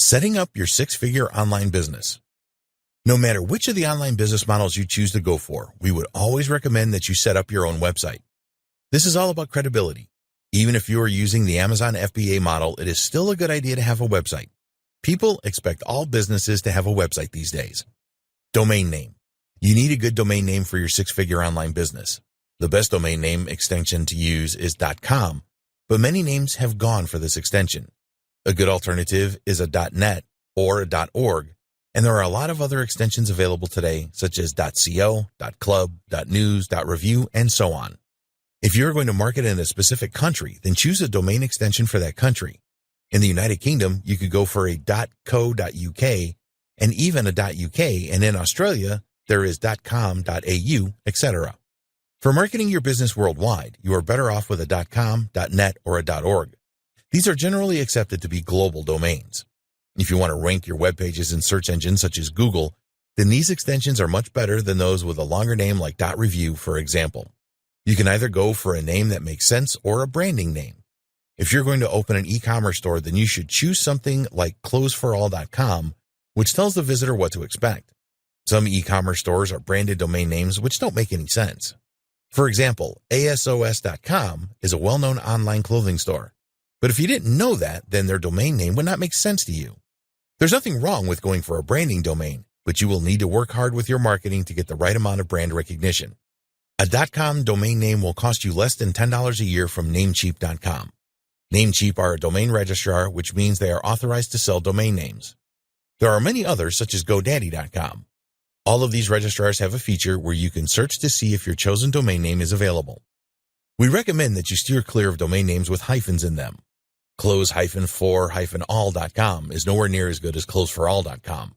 Setting up your six-figure online business. No matter which of the online business models you choose to go for, we would always recommend that you set up your own website. This is all about credibility. Even if you are using the Amazon FBA model, it is still a good idea to have a website. People expect all businesses to have a website these days. Domain name. You need a good domain name for your six-figure online business. The best domain name extension to use is .com, but many names have gone for this extension. A good alternative is a .net or a .org, and there are a lot of other extensions available today, such as .co, .club, .news, .review, and so on. If you're going to market in a specific country, then choose a domain extension for that country. In the United Kingdom, you could go for a .co.uk and even a .uk, and in Australia, there is .com.au, etc. For marketing your business worldwide, you are better off with a .com, .net, or a .org. These are generally accepted to be global domains. If you want to rank your web pages in search engines such as Google, then these extensions are much better than those with a longer name like .review, for example. You can either go for a name that makes sense or a branding name. If you're going to open an e-commerce store, then you should choose something like closeforall.com, which tells the visitor what to expect. Some e-commerce stores are branded domain names which don't make any sense. For example, ASOS.com is a well-known online clothing store. But if you didn't know that, then their domain name would not make sense to you. There's nothing wrong with going for a branding domain, but you will need to work hard with your marketing to get the right amount of brand recognition. A .com domain name will cost you less than $10 a year from Namecheap.com. Namecheap are a domain registrar, which means they are authorized to sell domain names. There are many others, such as GoDaddy.com. All of these registrars have a feature where you can search to see if your chosen domain name is available. We recommend that you steer clear of domain names with hyphens in them. Close-for-all.com is nowhere near as good as closeforall.com.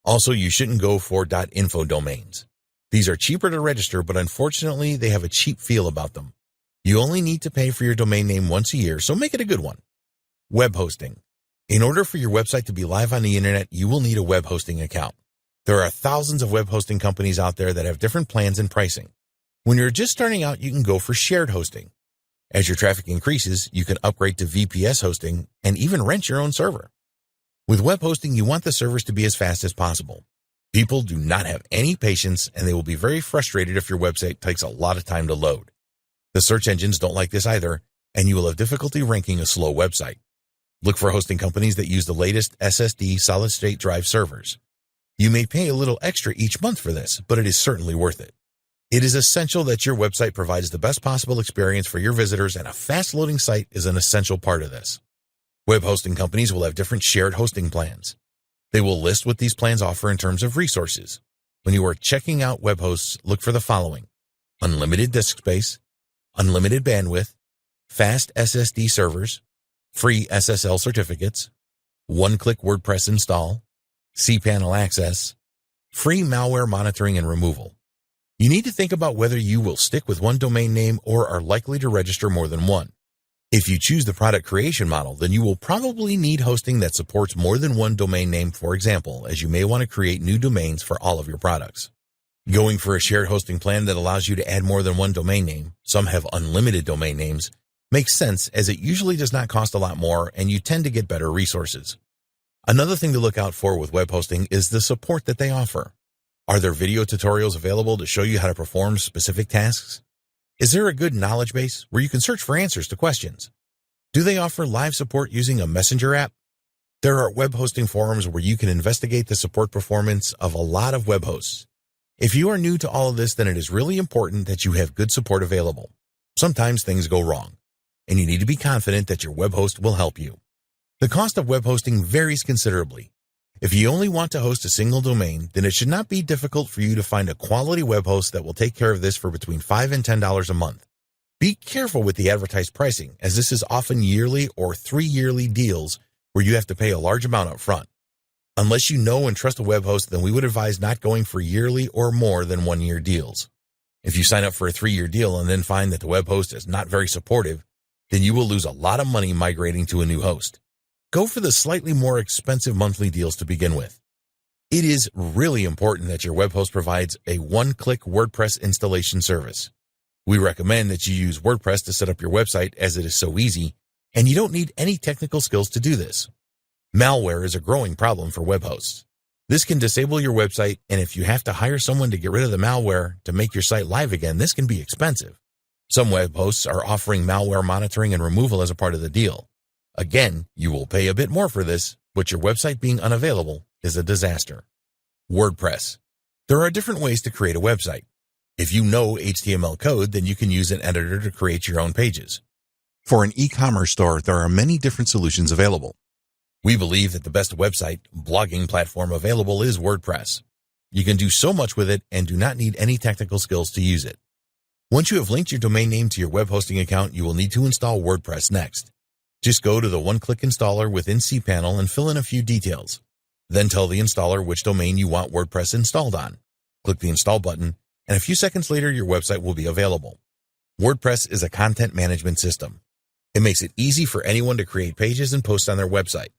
Also, you shouldn't go for .info domains. These are cheaper to register, but unfortunately, they have a cheap feel about them. You only need to pay for your domain name once a year, so make it a good one. Web hosting. In order for your website to be live on the internet, you will need a web hosting account. There are thousands of web hosting companies out there that have different plans and pricing. When you're just starting out, you can go for shared hosting. As your traffic increases, you can upgrade to VPS hosting and even rent your own server. With web hosting, you want the servers to be as fast as possible. People do not have any patience, and they will be very frustrated if your website takes a lot of time to load. The search engines don't like this either, and you will have difficulty ranking a slow website. Look for hosting companies that use the latest SSD solid-state drive servers. You may pay a little extra each month for this, but it is certainly worth it. It is essential that your website provides the best possible experience for your visitors, and a fast-loading site is an essential part of this. Web hosting companies will have different shared hosting plans. They will list what these plans offer in terms of resources. When you are checking out web hosts, look for the following: unlimited disk space, unlimited bandwidth, fast SSD servers, free SSL certificates, one-click WordPress install, cPanel access, free malware monitoring and removal. You need to think about whether you will stick with one domain name or are likely to register more than one. If you choose the product creation model, then you will probably need hosting that supports more than one domain name, for example, as you may want to create new domains for all of your products. Going for a shared hosting plan that allows you to add more than one domain name, some have unlimited domain names, makes sense as it usually does not cost a lot more and you tend to get better resources. Another thing to look out for with web hosting is the support that they offer. Are there video tutorials available to show you how to perform specific tasks? Is there a good knowledge base where you can search for answers to questions? Do they offer live support using a messenger app? There are web hosting forums where you can investigate the support performance of a lot of web hosts. If you are new to all of this, then it is really important that you have good support available. Sometimes things go wrong, and you need to be confident that your web host will help you. The cost of web hosting varies considerably. If you only want to host a single domain, then it should not be difficult for you to find a quality web host that will take care of this for between $5 and $10 a month. Be careful with the advertised pricing, as this is often yearly or 3-yearly deals where you have to pay a large amount up front. Unless you know and trust a web host, then we would advise not going for yearly or more than 1-year deals. If you sign up for a 3-year deal and then find that the web host is not very supportive, then you will lose a lot of money migrating to a new host. Go for the slightly more expensive monthly deals to begin with. It is really important that your web host provides a one-click WordPress installation service. We recommend that you use WordPress to set up your website as it is so easy, and you don't need any technical skills to do this. Malware is a growing problem for web hosts. This can disable your website, and if you have to hire someone to get rid of the malware to make your site live again, this can be expensive. Some web hosts are offering malware monitoring and removal as a part of the deal. Again, you will pay a bit more for this, but your website being unavailable is a disaster. WordPress. There are different ways to create a website. If you know HTML code, then you can use an editor to create your own pages. For an e-commerce store, there are many different solutions available. We believe that the best website blogging platform available is WordPress. You can do so much with it and do not need any technical skills to use it. Once you have linked your domain name to your web hosting account, you will need to install WordPress next. Just go to the one-click installer within cPanel and fill in a few details. Then tell the installer which domain you want WordPress installed on. Click the install button, and a few seconds later your website will be available. WordPress is a content management system. It makes it easy for anyone to create pages and post on their website.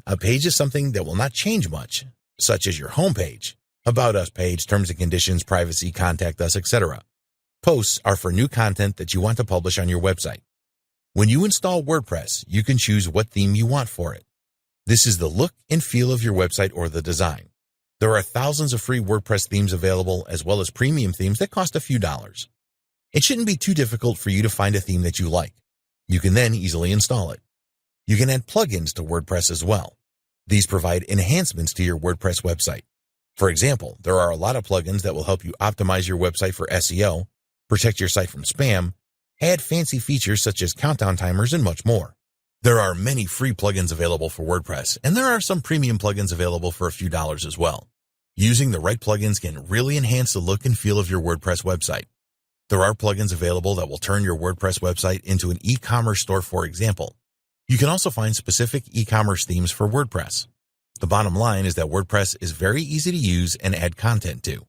A page is something that will not change much, such as your homepage, About Us page, terms and conditions, privacy, contact us, etc. Posts are for new content that you want to publish on your website. When you install WordPress, you can choose what theme you want for it. This is the look and feel of your website or the design. There are thousands of free WordPress themes available, as well as premium themes that cost a few dollars. It shouldn't be too difficult for you to find a theme that you like. You can then easily install it. You can add plugins to WordPress as well. These provide enhancements to your WordPress website. For example, there are a lot of plugins that will help you optimize your website for SEO, protect your site from spam, add fancy features such as countdown timers, and much more. There are many free plugins available for WordPress, and there are some premium plugins available for a few dollars as well. Using the right plugins can really enhance the look and feel of your WordPress website. There are plugins available that will turn your WordPress website into an e-commerce store, for example. You can also find specific e-commerce themes for WordPress. The bottom line is that WordPress is very easy to use and add content to.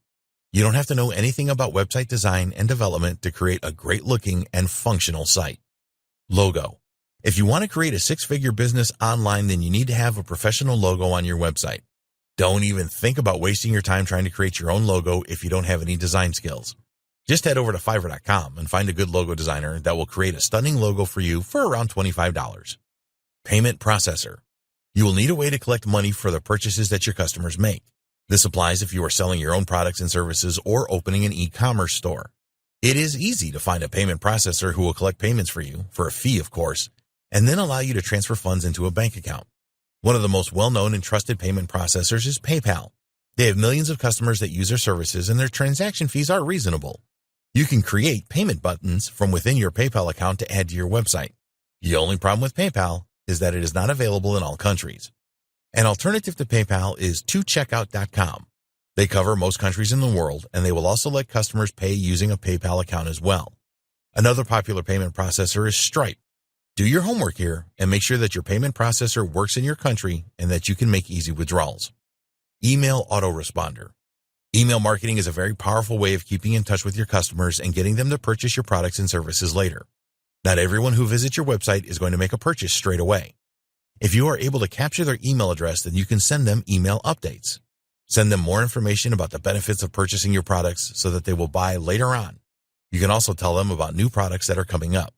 You don't have to know anything about website design and development to create a great-looking and functional site. Logo. If you want to create a six-figure business online, then you need to have a professional logo on your website. Don't even think about wasting your time trying to create your own logo if you don't have any design skills. Just head over to Fiverr.com and find a good logo designer that will create a stunning logo for you for around $25. Payment processor. You will need a way to collect money for the purchases that your customers make. This applies if you are selling your own products and services or opening an e-commerce store. It is easy to find a payment processor who will collect payments for you, for a fee of course, and then allow you to transfer funds into a bank account. One of the most well-known and trusted payment processors is PayPal. They have millions of customers that use their services, and their transaction fees are reasonable. You can create payment buttons from within your PayPal account to add to your website. The only problem with PayPal is that it is not available in all countries. An alternative to PayPal is 2checkout.com. They cover most countries in the world, and they will also let customers pay using a PayPal account as well. Another popular payment processor is Stripe. Do your homework here and make sure that your payment processor works in your country and that you can make easy withdrawals. Email autoresponder. Email marketing is a very powerful way of keeping in touch with your customers and getting them to purchase your products and services later. Not everyone who visits your website is going to make a purchase straight away. If you are able to capture their email address, then you can send them email updates. Send them more information about the benefits of purchasing your products so that they will buy later on. You can also tell them about new products that are coming up.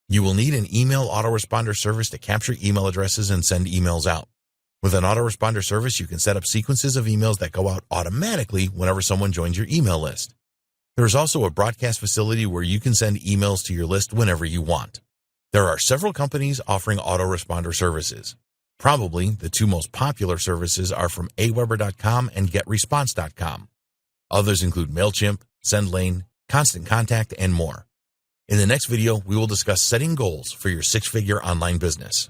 You will need an email autoresponder service to capture email addresses and send emails out. With an autoresponder service, you can set up sequences of emails that go out automatically whenever someone joins your email list. There is also a broadcast facility where you can send emails to your list whenever you want. There are several companies offering autoresponder services. Probably the two most popular services are from aweber.com and getresponse.com. Others include MailChimp, SendLane, Constant Contact, and more. In the next video, we will discuss setting goals for your six-figure online business.